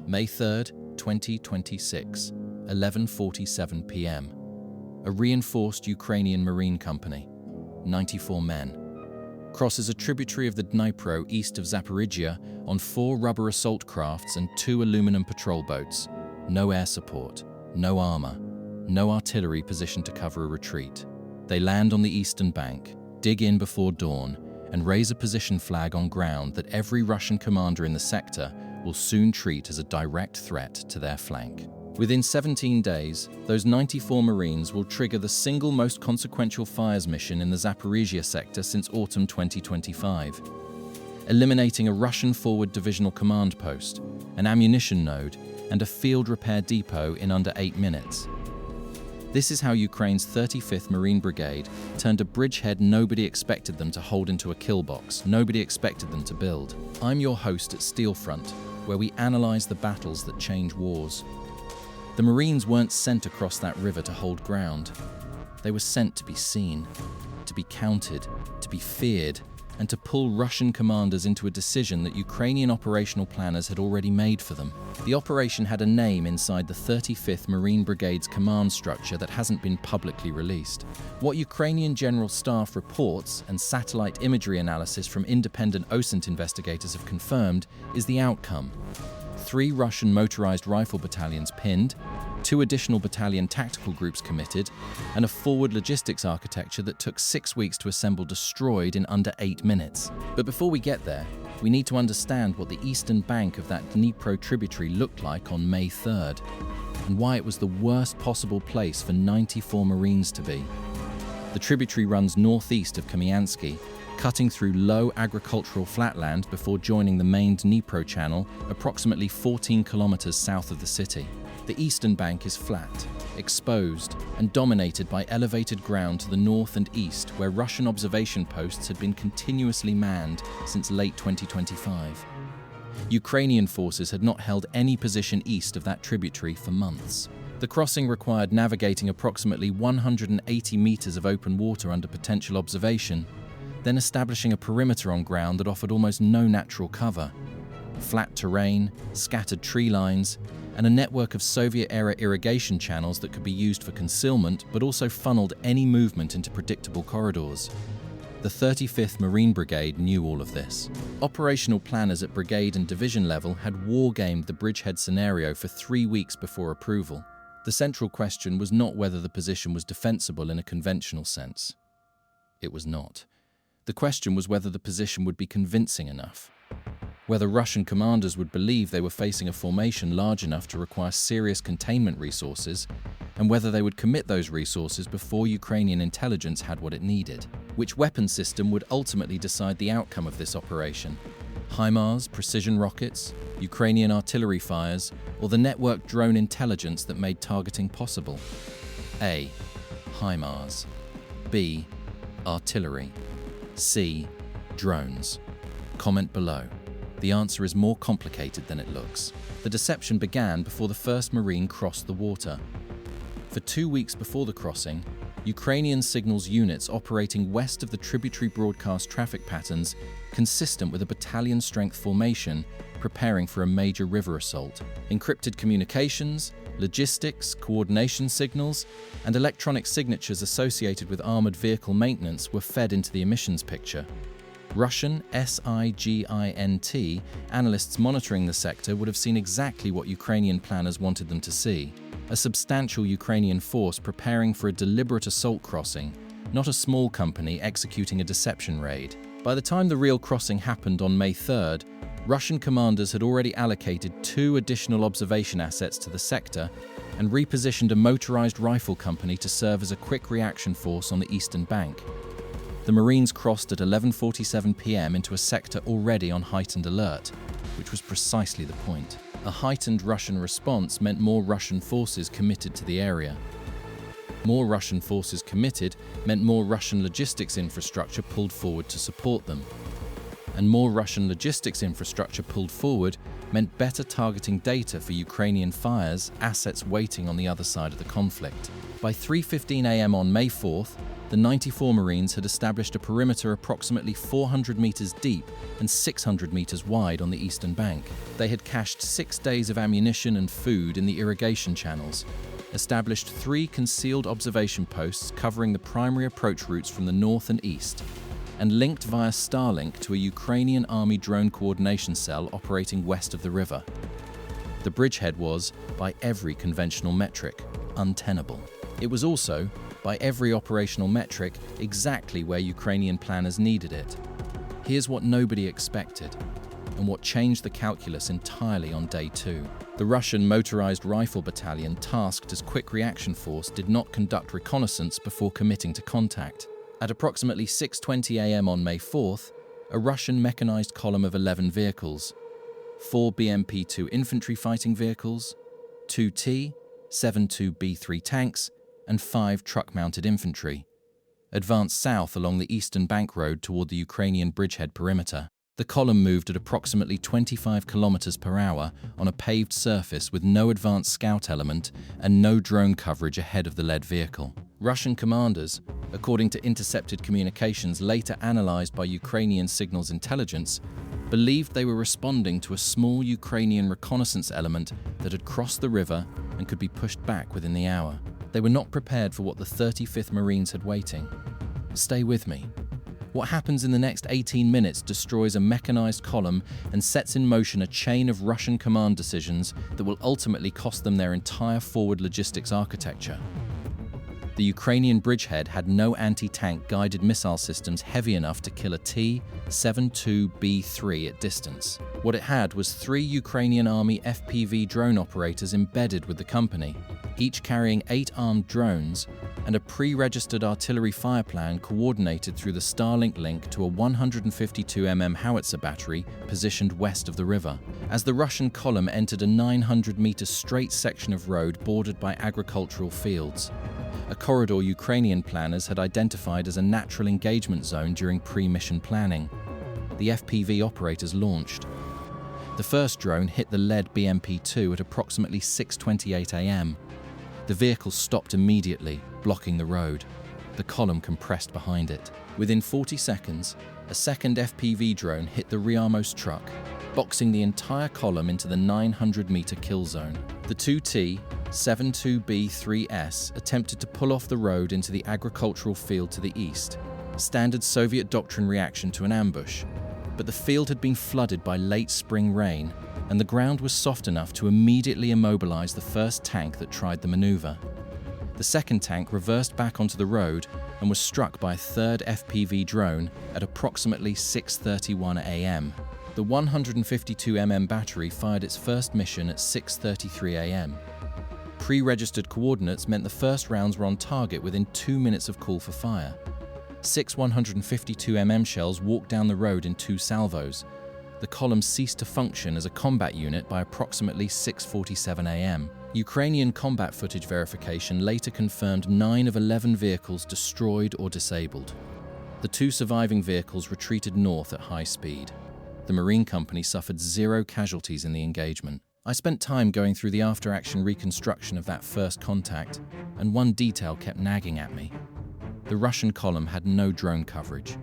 May 3rd, 2026, 11:47 p.m. A reinforced Ukrainian Marine Company, 94 men, crosses a tributary of the Dnipro east of Zaporizhzhia on 4 rubber assault crafts and 2 aluminum patrol boats. No air support, no armor, no artillery positioned to cover a retreat. They land on the eastern bank, dig in before dawn, and raise a position flag on ground that every Russian commander in the sector will soon treat as a direct threat to their flank. Within 17 days, those 94 Marines will trigger the single most consequential fires mission in the Zaporizhzhia sector since autumn 2025, eliminating a Russian forward divisional command post, an ammunition node, and a field repair depot in under 8 minutes. This is how Ukraine's 35th Marine Brigade turned a bridgehead nobody expected them to hold into a kill box, nobody expected them to build. I'm your host at SteelFront, where we analyze the battles that change wars. The Marines weren't sent across that river to hold ground. They were sent to be seen, to be counted, to be feared, and to pull Russian commanders into a decision that Ukrainian operational planners had already made for them. The operation had a name inside the 35th Marine Brigade's command structure that hasn't been publicly released. What Ukrainian General Staff reports and satellite imagery analysis from independent OSINT investigators have confirmed is the outcome. 3 Russian motorized rifle battalions pinned, 2 additional battalion tactical groups committed, and a forward logistics architecture that took 6 weeks to assemble destroyed in under 8 minutes. But before we get there, we need to understand what the eastern bank of that Dnipro tributary looked like on May 3rd, and why it was the worst possible place for 94 Marines to be. The tributary runs northeast of Kamyansky, cutting through low agricultural flatland before joining the main Dnipro channel approximately 14 kilometers south of the city. The eastern bank is flat, exposed, and dominated by elevated ground to the north and east, where Russian observation posts had been continuously manned since late 2025. Ukrainian forces had not held any position east of that tributary for months. The crossing required navigating approximately 180 meters of open water under potential observation, then establishing a perimeter on ground that offered almost no natural cover. Flat terrain, scattered tree lines, and a network of Soviet-era irrigation channels that could be used for concealment but also funneled any movement into predictable corridors. The 35th Marine Brigade knew all of this. Operational planners at brigade and division level had war-gamed the Bridgehead scenario for 3 weeks before approval. The central question was not whether the position was defensible in a conventional sense. It was not. The question was whether the position would be convincing enough. Whether Russian commanders would believe they were facing a formation large enough to require serious containment resources, and whether they would commit those resources before Ukrainian intelligence had what it needed. Which weapon system would ultimately decide the outcome of this operation? HIMARS, precision rockets, Ukrainian artillery fires, or the network drone intelligence that made targeting possible? A. HIMARS. B. Artillery. C. Drones. Comment below. The answer is more complicated than it looks. The deception began before the first Marine crossed the water. For 2 weeks before the crossing, Ukrainian signals units operating west of the tributary broadcast traffic patterns consistent with a battalion-strength formation preparing for a major river assault. Encrypted communications, logistics, coordination signals, and electronic signatures associated with armored vehicle maintenance were fed into the emissions picture. Russian SIGINT analysts monitoring the sector would have seen exactly what Ukrainian planners wanted them to see: a substantial Ukrainian force preparing for a deliberate assault crossing, not a small company executing a deception raid. By the time the real crossing happened on May 3rd, Russian commanders had already allocated 2 additional observation assets to the sector and repositioned a motorized rifle company to serve as a quick reaction force on the eastern bank. The Marines crossed at 11:47 p.m. into a sector already on heightened alert, which was precisely the point. A heightened Russian response meant more Russian forces committed to the area. More Russian forces committed meant more Russian logistics infrastructure pulled forward to support them. And more Russian logistics infrastructure pulled forward meant better targeting data for Ukrainian fires, assets waiting on the other side of the conflict. By 3:15 a.m. on May 4th, the 94 Marines had established a perimeter approximately 400 meters deep and 600 meters wide on the eastern bank. They had cached 6 days of ammunition and food in the irrigation channels, established 3 concealed observation posts covering the primary approach routes from the north and east, and linked via Starlink to a Ukrainian Army drone coordination cell operating west of the river. The bridgehead was, by every conventional metric, untenable. It was also, by every operational metric, exactly where Ukrainian planners needed it. Here's what nobody expected, and what changed the calculus entirely on day 2. The Russian motorized rifle battalion tasked as quick reaction force did not conduct reconnaissance before committing to contact. At approximately 6:20 a.m. on May 4th, a Russian mechanized column of 11 vehicles, 4 BMP-2 infantry fighting vehicles, 2 T, 7 2B3 tanks, and 5 truck-mounted infantry, advanced south along the eastern bank road toward the Ukrainian bridgehead perimeter. The column moved at approximately 25 kilometers per hour on a paved surface with no advanced scout element and no drone coverage ahead of the lead vehicle. Russian commanders, according to intercepted communications later analyzed by Ukrainian signals intelligence, believed they were responding to a small Ukrainian reconnaissance element that had crossed the river and could be pushed back within the hour. They were not prepared for what the 35th Marines had waiting. Stay with me. What happens in the next 18 minutes destroys a mechanized column and sets in motion a chain of Russian command decisions that will ultimately cost them their entire forward logistics architecture. The Ukrainian bridgehead had no anti-tank guided missile systems heavy enough to kill a T-72B3 at distance. What it had was 3 Ukrainian Army FPV drone operators embedded with the company, each carrying 8 armed drones, and a pre-registered artillery fire plan coordinated through the Starlink link to a 152 mm howitzer battery positioned west of the river. As the Russian column entered a 900-meter straight section of road bordered by agricultural fields, a corridor Ukrainian planners had identified as a natural engagement zone during pre-mission planning, the FPV operators launched. The first drone hit the lead BMP-2 at approximately 6:28 a.m. The vehicle stopped immediately, blocking the road. The column compressed behind it. Within 40 seconds, a second FPV drone hit the Riamos truck, boxing the entire column into the 900-meter kill zone. The 2T 72B3S attempted to pull off the road into the agricultural field to the east, standard Soviet doctrine reaction to an ambush. But the field had been flooded by late spring rain, and the ground was soft enough to immediately immobilize the first tank that tried the maneuver. The second tank reversed back onto the road and was struck by a third FPV drone at approximately 6:31 a.m. The 152 mm battery fired its first mission at 6:33 a.m. Pre-registered coordinates meant the first rounds were on target within 2 minutes of call for fire. 6 152 mm shells walked down the road in 2 salvos. The column ceased to function as a combat unit by approximately 6:47 a.m. Ukrainian combat footage verification later confirmed 9 of 11 vehicles destroyed or disabled. The 2 surviving vehicles retreated north at high speed. The Marine Company suffered 0 casualties in the engagement. I spent time going through the after-action reconstruction of that first contact, and one detail kept nagging at me. The Russian column had no drone coverage.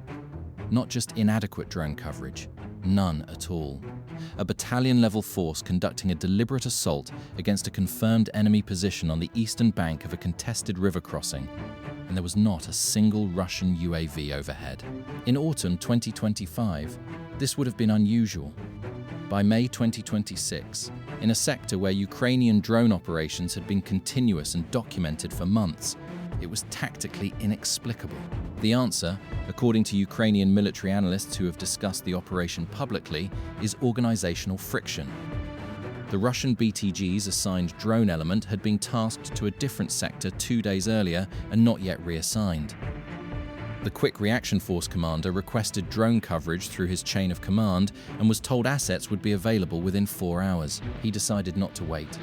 Not just inadequate drone coverage, none at all. A battalion-level force conducting a deliberate assault against a confirmed enemy position on the eastern bank of a contested river crossing, and there was not a single Russian UAV overhead. In autumn 2025, this would have been unusual. By May 2026, in a sector where Ukrainian drone operations had been continuous and documented for months, it was tactically inexplicable. The answer, according to Ukrainian military analysts who have discussed the operation publicly, is organizational friction. The Russian BTG's assigned drone element had been tasked to a different sector 2 days earlier and not yet reassigned. The Quick Reaction Force commander requested drone coverage through his chain of command and was told assets would be available within 4 hours. He decided not to wait.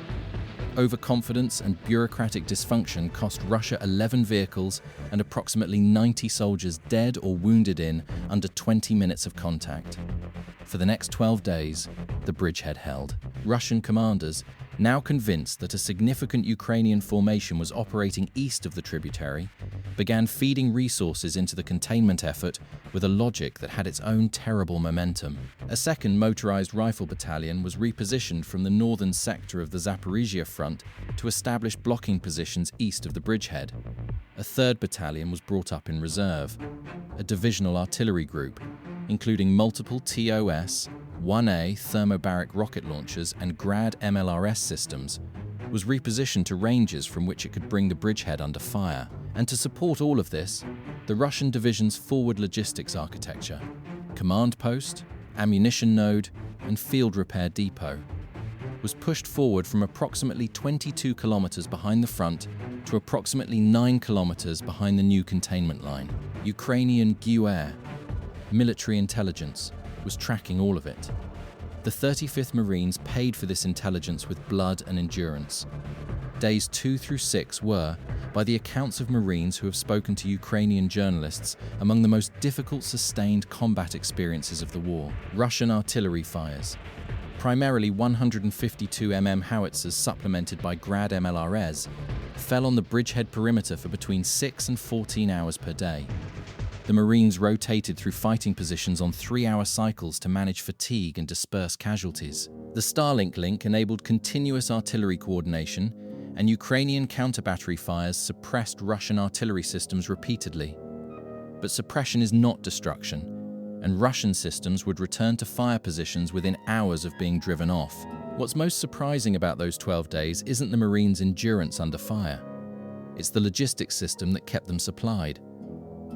Overconfidence and bureaucratic dysfunction cost Russia 11 vehicles and approximately 90 soldiers dead or wounded in under 20 minutes of contact. For the next 12 days, the bridgehead held. Russian commanders, now convinced that a significant Ukrainian formation was operating east of the tributary, began feeding resources into the containment effort with a logic that had its own terrible momentum. A second motorized rifle battalion was repositioned from the northern sector of the Zaporizhzhia front to establish blocking positions east of the bridgehead. A third battalion was brought up in reserve. A divisional artillery group, including multiple TOS, 1A thermobaric rocket launchers and Grad MLRS systems, was repositioned to ranges from which it could bring the bridgehead under fire. And to support all of this, the Russian division's forward logistics architecture, command post, ammunition node, and field repair depot, was pushed forward from approximately 22 kilometers behind the front to approximately 9 kilometers behind the new containment line. Ukrainian GUR, military intelligence, was tracking all of it. The 35th Marines paid for this intelligence with blood and endurance. Days 2 through 6 were, by the accounts of Marines who have spoken to Ukrainian journalists, among the most difficult sustained combat experiences of the war. Russian artillery fires, primarily 152 mm howitzers supplemented by Grad MLRS, fell on the bridgehead perimeter for between 6 and 14 hours per day. The Marines rotated through fighting positions on 3-hour cycles to manage fatigue and disperse casualties. The Starlink link enabled continuous artillery coordination, and Ukrainian counter-battery fires suppressed Russian artillery systems repeatedly. But suppression is not destruction, and Russian systems would return to fire positions within hours of being driven off. What's most surprising about those 12 days isn't the Marines' endurance under fire. It's the logistics system that kept them supplied.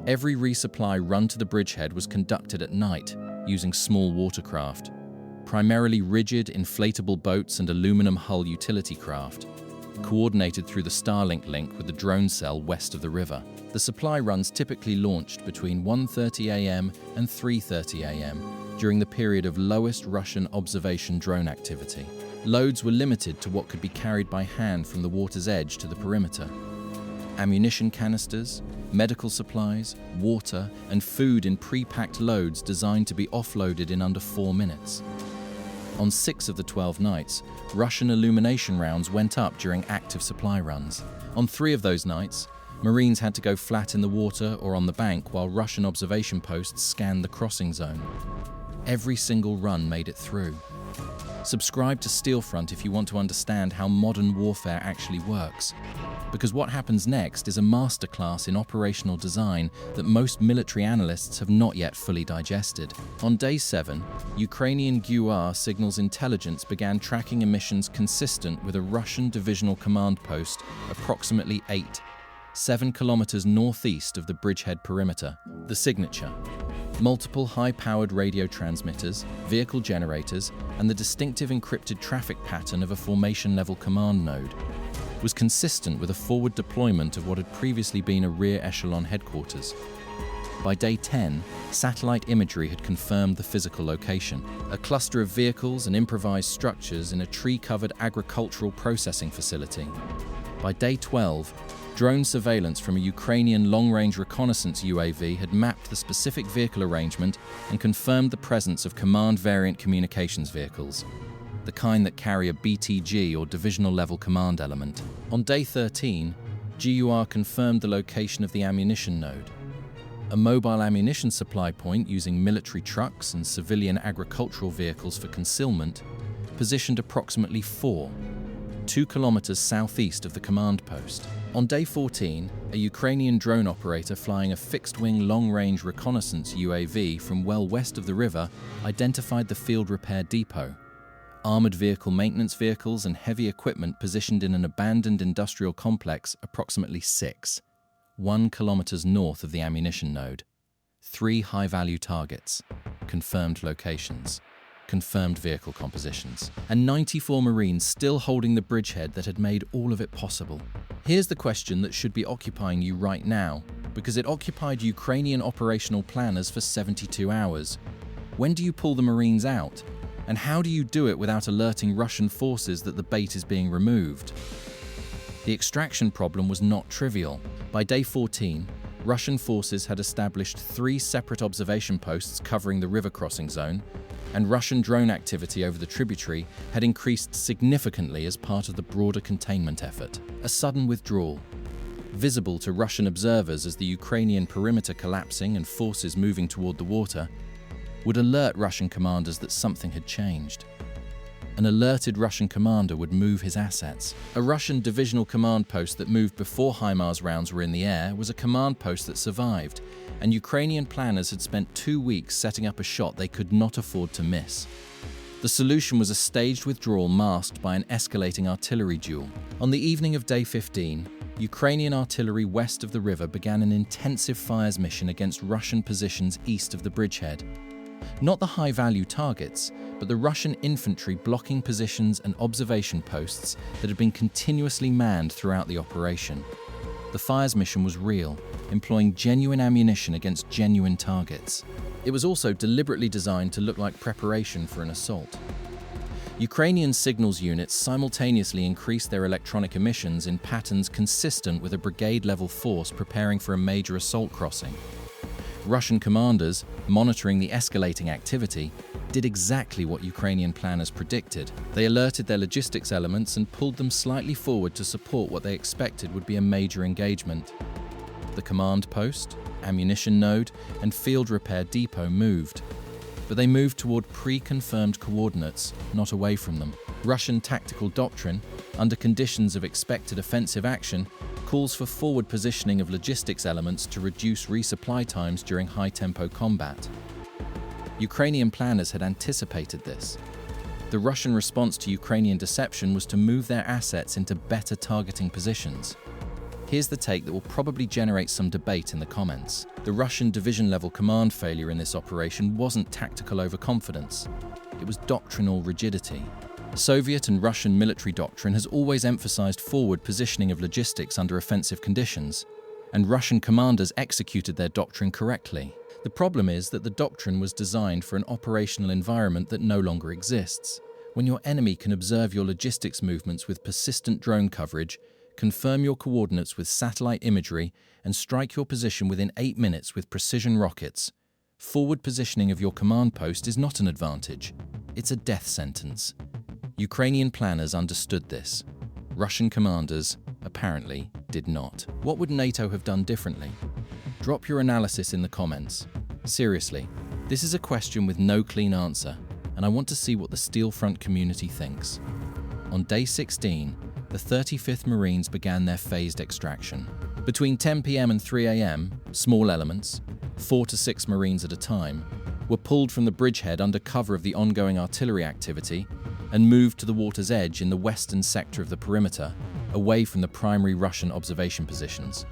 Every resupply run to the bridgehead was conducted at night using small watercraft, primarily rigid inflatable boats and aluminum hull utility craft, coordinated through the Starlink link with the drone cell west of the river. The supply runs typically launched between 1:30 a.m. and 3:30 a.m. during the period of lowest Russian observation drone activity. Loads were limited to what could be carried by hand from the water's edge to the perimeter. Ammunition canisters, medical supplies, water, and food in pre-packed loads designed to be offloaded in under 4 minutes. On 6 of the 12 nights, Russian illumination rounds went up during active supply runs. On 3 of those nights, Marines had to go flat in the water or on the bank while Russian observation posts scanned the crossing zone. Every single run made it through. Subscribe to SteelFront if you want to understand how modern warfare actually works, because what happens next is a masterclass in operational design that most military analysts have not yet fully digested. On day 7, Ukrainian GUR signals intelligence began tracking emissions consistent with a Russian divisional command post approximately 7 kilometers northeast of the bridgehead perimeter. The signature: multiple high-powered radio transmitters, vehicle generators, and the distinctive encrypted traffic pattern of a formation-level command node, was consistent with a forward deployment of what had previously been a rear echelon headquarters. By day 10, satellite imagery had confirmed the physical location: a cluster of vehicles and improvised structures in a tree-covered agricultural processing facility. By day 12, drone surveillance from a Ukrainian long-range reconnaissance UAV had mapped the specific vehicle arrangement and confirmed the presence of command variant communications vehicles, the kind that carry a BTG or divisional level command element. On day 13, GUR confirmed the location of the ammunition node, a mobile ammunition supply point using military trucks and civilian agricultural vehicles for concealment, positioned approximately 2 kilometers southeast of the command post. On day 14, a Ukrainian drone operator flying a fixed-wing long-range reconnaissance UAV from well west of the river identified the field repair depot, armored vehicle maintenance vehicles and heavy equipment positioned in an abandoned industrial complex approximately 1 kilometers north of the ammunition node. 3 high-value targets, confirmed locations, confirmed vehicle compositions, and 94 Marines still holding the bridgehead that had made all of it possible. Here's the question that should be occupying you right now, because it occupied Ukrainian operational planners for 72 hours. When do you pull the Marines out? And how do you do it without alerting Russian forces that the bait is being removed? The extraction problem was not trivial. By day 14, Russian forces had established 3 separate observation posts covering the river crossing zone, and Russian drone activity over the tributary had increased significantly as part of the broader containment effort. A sudden withdrawal, visible to Russian observers as the Ukrainian perimeter collapsing and forces moving toward the water, would alert Russian commanders that something had changed. An alerted Russian commander would move his assets. A Russian divisional command post that moved before HIMARS rounds were in the air was a command post that survived, and Ukrainian planners had spent 2 weeks setting up a shot they could not afford to miss. The solution was a staged withdrawal masked by an escalating artillery duel. On the evening of day 15, Ukrainian artillery west of the river began an intensive fires mission against Russian positions east of the bridgehead. Not the high-value targets, but the Russian infantry blocking positions and observation posts that had been continuously manned throughout the operation. The fires mission was real, employing genuine ammunition against genuine targets. It was also deliberately designed to look like preparation for an assault. Ukrainian signals units simultaneously increased their electronic emissions in patterns consistent with a brigade-level force preparing for a major assault crossing. Russian commanders, monitoring the escalating activity, did exactly what Ukrainian planners predicted. They alerted their logistics elements and pulled them slightly forward to support what they expected would be a major engagement. The command post, ammunition node, and field repair depot moved, but they moved toward pre-confirmed coordinates, not away from them. Russian tactical doctrine, under conditions of expected offensive action, calls for forward positioning of logistics elements to reduce resupply times during high-tempo combat. Ukrainian planners had anticipated this. The Russian response to Ukrainian deception was to move their assets into better targeting positions. Here's the take that will probably generate some debate in the comments. The Russian division-level command failure in this operation wasn't tactical overconfidence. It was doctrinal rigidity. Soviet and Russian military doctrine has always emphasized forward positioning of logistics under offensive conditions, and Russian commanders executed their doctrine correctly. The problem is that the doctrine was designed for an operational environment that no longer exists. When your enemy can observe your logistics movements with persistent drone coverage, confirm your coordinates with satellite imagery, and strike your position within 8 minutes with precision rockets, forward positioning of your command post is not an advantage. It's a death sentence. Ukrainian planners understood this. Russian commanders, apparently, did not. What would NATO have done differently? Drop your analysis in the comments. Seriously, this is a question with no clean answer, and I want to see what the SteelFront community thinks. On day 16, the 35th Marines began their phased extraction. Between 10 p.m. and 3 a.m., small elements, 4 to 6 Marines at a time, were pulled from the bridgehead under cover of the ongoing artillery activity and moved to the water's edge in the western sector of the perimeter, away from the primary Russian observation positions.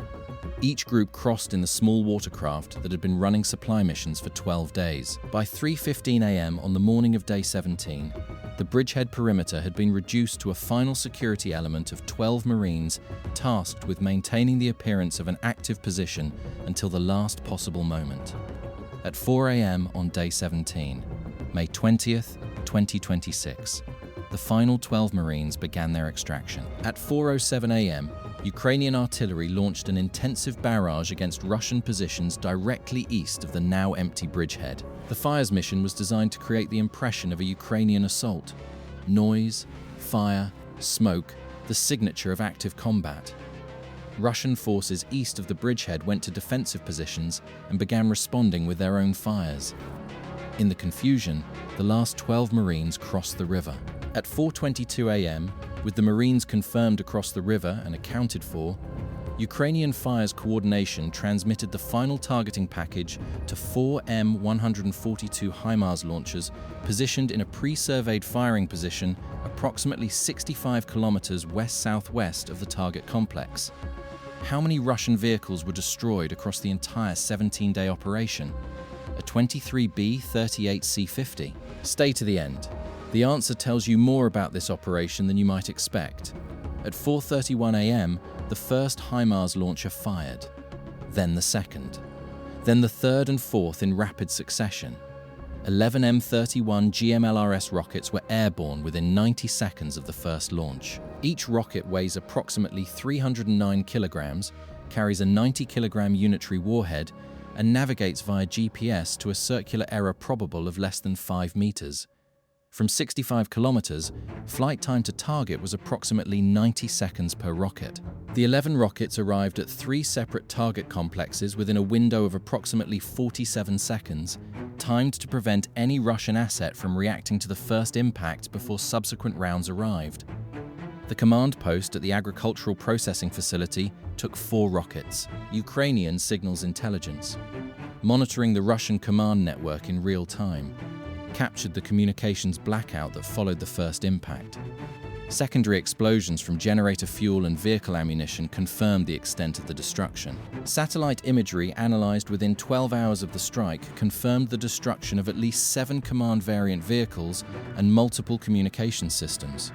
Each group crossed in the small watercraft that had been running supply missions for 12 days. By 3:15 a.m. on the morning of day 17, the bridgehead perimeter had been reduced to a final security element of 12 Marines tasked with maintaining the appearance of an active position until the last possible moment. At 4 a.m. on day 17, May 20th, 2026, the final 12 Marines began their extraction. At 4:07 a.m., Ukrainian artillery launched an intensive barrage against Russian positions directly east of the now empty bridgehead. The fires mission was designed to create the impression of a Ukrainian assault. Noise, fire, smoke, the signature of active combat. Russian forces east of the bridgehead went to defensive positions and began responding with their own fires. In the confusion, the last 12 Marines crossed the river. At 4:22 a.m., with the Marines confirmed across the river and accounted for, Ukrainian fires coordination transmitted the final targeting package to 4 M142 HIMARS launchers positioned in a pre-surveyed firing position approximately 65 kilometers west-southwest of the target complex. How many Russian vehicles were destroyed across the entire 17-day operation? A 23B-38 C-50? Stay to the end. The answer tells you more about this operation than you might expect. At 4:31 a.m., the first HIMARS launcher fired, then the second, then the third and fourth in rapid succession. 11 M31 GMLRS rockets were airborne within 90 seconds of the first launch. Each rocket weighs approximately 309 kilograms, carries a 90-kilogram unitary warhead, and navigates via GPS to a circular error probable of less than 5 meters. From 65 kilometers, flight time to target was approximately 90 seconds per rocket. The 11 rockets arrived at 3 separate target complexes within a window of approximately 47 seconds, timed to prevent any Russian asset from reacting to the first impact before subsequent rounds arrived. The command post at the agricultural processing facility took 4 rockets. Ukrainian signals intelligence, monitoring the Russian command network in real time, captured the communications blackout that followed the first impact. Secondary explosions from generator fuel and vehicle ammunition confirmed the extent of the destruction. Satellite imagery analyzed within 12 hours of the strike confirmed the destruction of at least 7 command variant vehicles and multiple communication systems.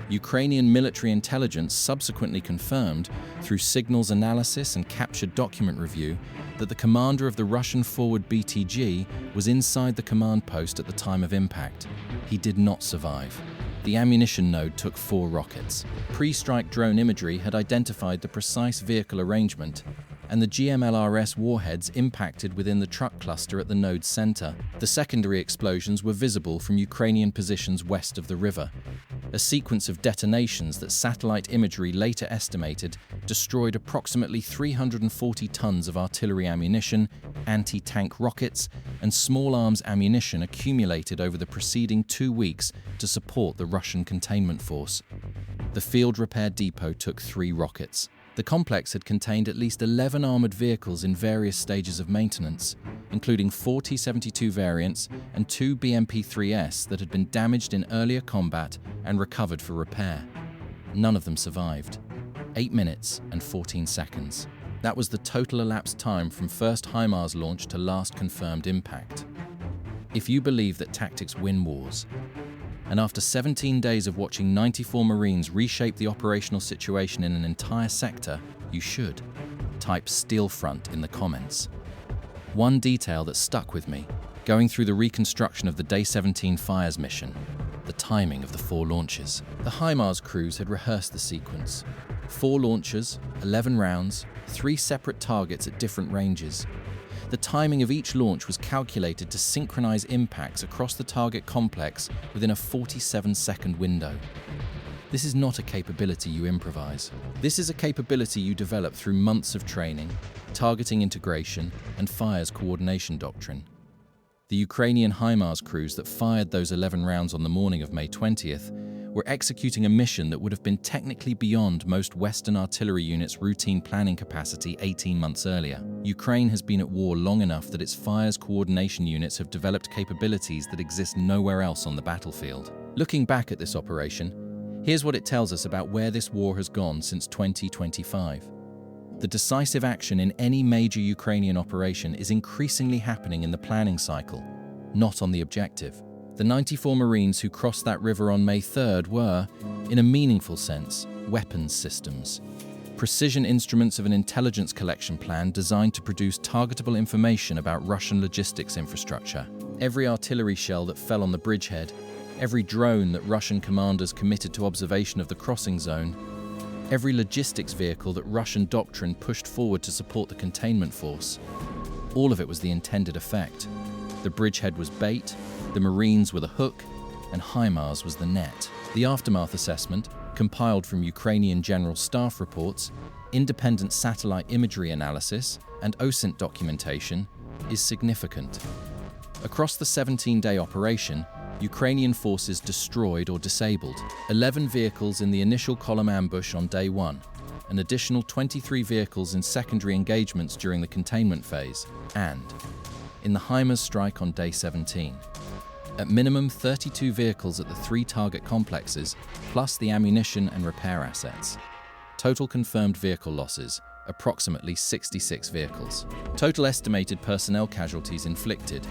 Ukrainian military intelligence subsequently confirmed, through signals analysis and captured document review, that the commander of the Russian forward BTG was inside the command post at the time of impact. He did not survive. The ammunition node took 4 rockets. Pre-strike drone imagery had identified the precise vehicle arrangement, and the GMLRS warheads impacted within the truck cluster at the node's center. The secondary explosions were visible from Ukrainian positions west of the river. A sequence of detonations that satellite imagery later estimated destroyed approximately 340 tons of artillery ammunition, anti-tank rockets, and small arms ammunition accumulated over the preceding 2 weeks to support the Russian containment force. The field repair depot took 3 rockets. The complex had contained at least 11 armored vehicles in various stages of maintenance, including 4 T-72 variants and 2 BMP-3S that had been damaged in earlier combat and recovered for repair. None of them survived. 8 minutes and 14 seconds. That was the total elapsed time from first HIMARS launch to last confirmed impact. If you believe that tactics win wars, and after 17 days of watching 94 Marines reshape the operational situation in an entire sector, you should. Type SteelFront in the comments. One detail that stuck with me, going through the reconstruction of the Day 17 fires mission, the timing of the 4 launches. The HIMARS crews had rehearsed the sequence. 4 launches, 11 rounds, 3 separate targets at different ranges. The timing of each launch was calculated to synchronize impacts across the target complex within a 47-second window. This is not a capability you improvise. This is a capability you develop through months of training, targeting integration, and fires coordination doctrine. The Ukrainian HIMARS crews that fired those 11 rounds on the morning of May 20th were executing a mission that would have been technically beyond most Western artillery units' routine planning capacity 18 months earlier. Ukraine has been at war long enough that its fires coordination units have developed capabilities that exist nowhere else on the battlefield. Looking back at this operation, here's what it tells us about where this war has gone since 2025. The decisive action in any major Ukrainian operation is increasingly happening in the planning cycle, not on the objective. The 94 Marines who crossed that river on May 3rd were, in a meaningful sense, weapons systems. Precision instruments of an intelligence collection plan designed to produce targetable information about Russian logistics infrastructure. Every artillery shell that fell on the bridgehead, every drone that Russian commanders committed to observation of the crossing zone, every logistics vehicle that Russian doctrine pushed forward to support the containment force. All of it was the intended effect. The bridgehead was bait, the Marines were the hook, and HIMARS was the net. The aftermath assessment, compiled from Ukrainian General Staff reports, independent satellite imagery analysis, and OSINT documentation, is significant. Across the 17-day operation, Ukrainian forces destroyed or disabled 11 vehicles in the initial column ambush on day 1, an additional 23 vehicles in secondary engagements during the containment phase, and in the HIMARS strike on day 17. At minimum 32 vehicles at the 3 target complexes, plus the ammunition and repair assets. Total confirmed vehicle losses, approximately 66 vehicles. Total estimated personnel casualties inflicted.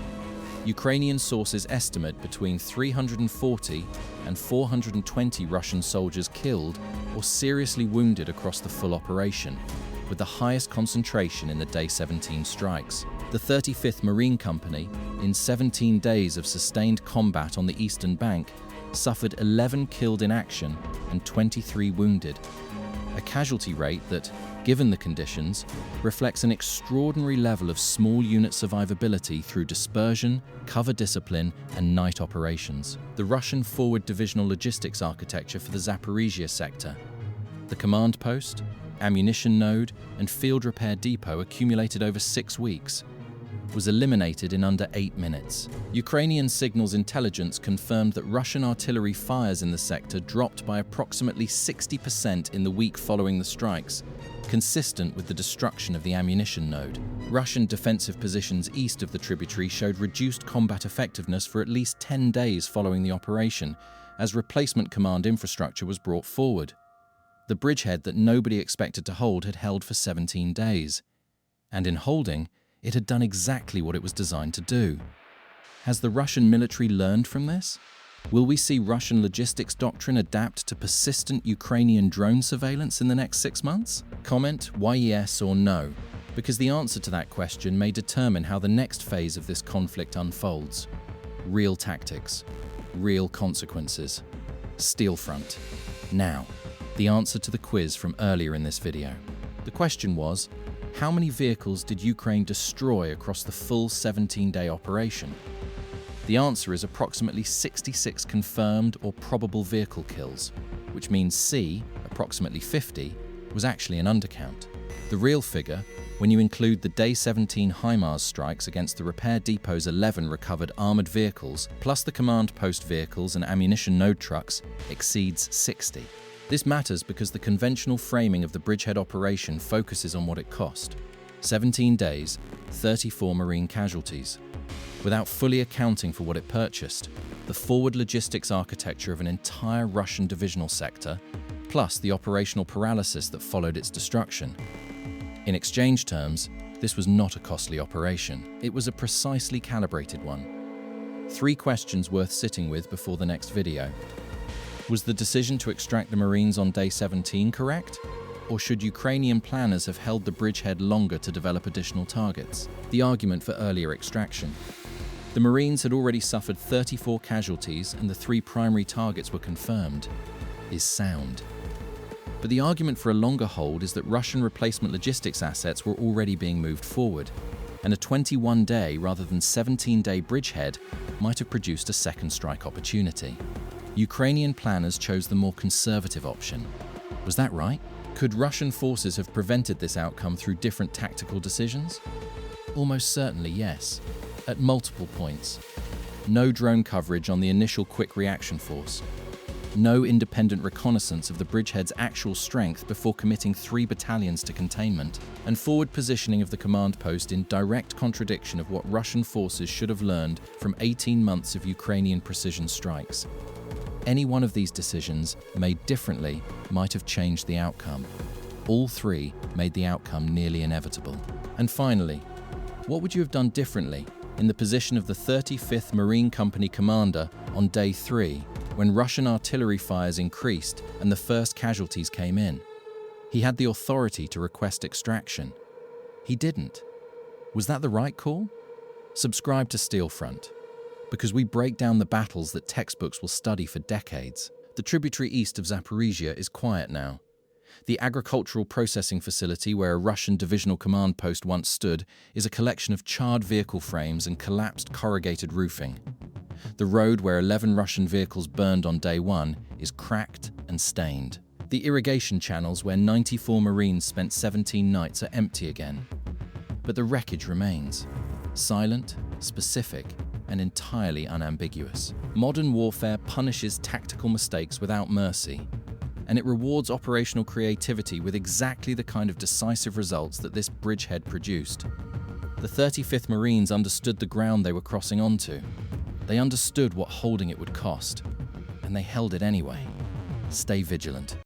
Ukrainian sources estimate between 340 and 420 Russian soldiers killed or seriously wounded across the full operation, with the highest concentration in the Day 17 strikes. The 35th Marine Company, in 17 days of sustained combat on the eastern bank, suffered 11 killed in action and 23 wounded. a casualty rate that, given the conditions, reflects an extraordinary level of small unit survivability through dispersion, cover discipline, and night operations. The Russian forward divisional logistics architecture for the Zaporizhzhia sector. The command post, ammunition node, and field repair depot accumulated over 6 weeks, was eliminated in under 8 minutes. Ukrainian signals intelligence confirmed that Russian artillery fires in the sector dropped by approximately 60% in the week following the strikes, consistent with the destruction of the ammunition node. Russian defensive positions east of the tributary showed reduced combat effectiveness for at least 10 days following the operation, as replacement command infrastructure was brought forward. The bridgehead that nobody expected to hold had held for 17 days. And in holding, it had done exactly what it was designed to do. Has the Russian military learned from this? Will we see Russian logistics doctrine adapt to persistent Ukrainian drone surveillance in the next 6 months? Comment why yes or no, because the answer to that question may determine how the next phase of this conflict unfolds. Real tactics, real consequences. SteelFront. Now, the answer to the quiz from earlier in this video. The question was, how many vehicles did Ukraine destroy across the full 17-day operation? The answer is approximately 66 confirmed or probable vehicle kills, which means C, approximately 50, was actually an undercount. The real figure, when you include the Day 17 HIMARS strikes against the repair depot's 11 recovered armoured vehicles, plus the command post vehicles and ammunition node trucks, exceeds 60. This matters because the conventional framing of the Bridgehead operation focuses on what it cost. 17 days, 34 Marine casualties. Without fully accounting for what it purchased, the forward logistics architecture of an entire Russian divisional sector, plus the operational paralysis that followed its destruction. In exchange terms, this was not a costly operation. It was a precisely calibrated one. 3 questions worth sitting with before the next video. Was the decision to extract the Marines on Day 17 correct? Or should Ukrainian planners have held the bridgehead longer to develop additional targets? The argument for earlier extraction. The Marines had already suffered 34 casualties and the 3 primary targets were confirmed, is sound. But the argument for a longer hold is that Russian replacement logistics assets were already being moved forward, and a 21-day rather than 17-day bridgehead might have produced a second strike opportunity. Ukrainian planners chose the more conservative option. Was that right? Could Russian forces have prevented this outcome through different tactical decisions? Almost certainly yes, at multiple points. No drone coverage on the initial quick reaction force. No independent reconnaissance of the bridgehead's actual strength before committing 3 battalions to containment, and forward positioning of the command post in direct contradiction of what Russian forces should have learned from 18 months of Ukrainian precision strikes. Any one of these decisions, made differently, might have changed the outcome. All 3 made the outcome nearly inevitable. And finally, what would you have done differently in the position of the 35th Marine Company commander on Day 3, when Russian artillery fires increased and the first casualties came in? He had the authority to request extraction. He didn't. Was that the right call? Subscribe to SteelFront, because we break down the battles that textbooks will study for decades. The tributary east of Zaporizhzhia is quiet now. The agricultural processing facility where a Russian divisional command post once stood is a collection of charred vehicle frames and collapsed corrugated roofing. The road where 11 Russian vehicles burned on Day 1 is cracked and stained. The irrigation channels where 94 Marines spent 17 nights are empty again. But the wreckage remains, silent, specific, and entirely unambiguous. Modern warfare punishes tactical mistakes without mercy, and it rewards operational creativity with exactly the kind of decisive results that this bridgehead produced. The 35th Marines understood the ground they were crossing onto. They understood what holding it would cost, and they held it anyway. Stay vigilant.